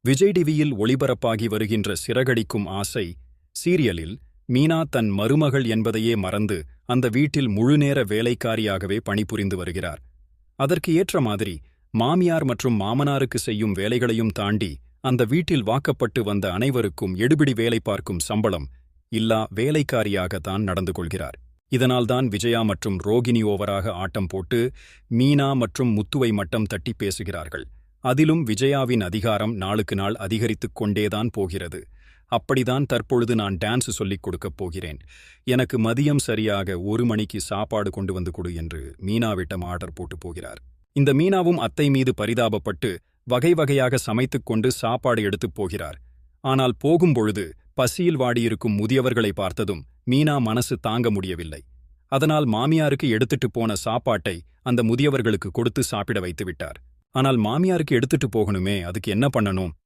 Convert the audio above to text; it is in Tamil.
விஜய் டிவியில் ஒளிபரப்பாகி வருகின்ற சிறகடிக்கும் ஆசை சீரியலில் மீனா தன் மருமகள் என்பதையே மறந்து அந்த வீட்டில் முழுநேர வேலைக்காரியாகவே பணிபுரிந்து வருகிறார். அதற்கு ஏற்ற மாதிரி மாமியார் மற்றும் மாமனாருக்கு செய்யும் வேலைகளையும் தாண்டி அந்த வீட்டில் வாக்கப்பட்டு வந்த அனைவருக்கும் எடுபிடி வேலை பார்க்கும் சம்பளம் இல்லா வேலைக்காரியாகத்தான் நடந்து கொள்கிறார். இதனால்தான் விஜயா மற்றும் ரோகிணி ஓவராக ஆட்டம் போட்டு மீனா மற்றும் முத்துவை மட்டம் தட்டி பேசுகிறார்கள். அதிலும் விஜயாவின் அதிகாரம் நாளுக்கு நாள் அதிகரித்துக் கொண்டேதான் போகிறது. அப்படிதான் தற்பொழுது நான் டான்ஸ் சொல்லிக் கொடுக்கப் போகிறேன். எனக்கு மதியம் சரியாக 1 மணிக்கு சாப்பாடு கொண்டு வந்து கொடு என்று மீனாவிடம் ஆர்டர் போட்டு போகிறார். இந்த மீனாவும் அத்தை மீது பரிதாபப்பட்டு வகை வகையாக சமைத்துக் கொண்டு சாப்பாடு எடுத்துப் போகிறார். ஆனால் போகும்பொழுது பசியில் வாடியிருக்கும் முதியவர்களை பார்த்ததும் மீனா மனசு தாங்க முடியவில்லை. அதனால் மாமியாருக்கு எடுத்துட்டு போன சாப்பாட்டை அந்த முதியவர்களுக்கு கொடுத்து சாப்பிட வைத்து விட்டார். ஆனால் மாமியாருக்கு எடுத்துட்டு போகணுமே, அதுக்கு என்ன பண்ணணும்?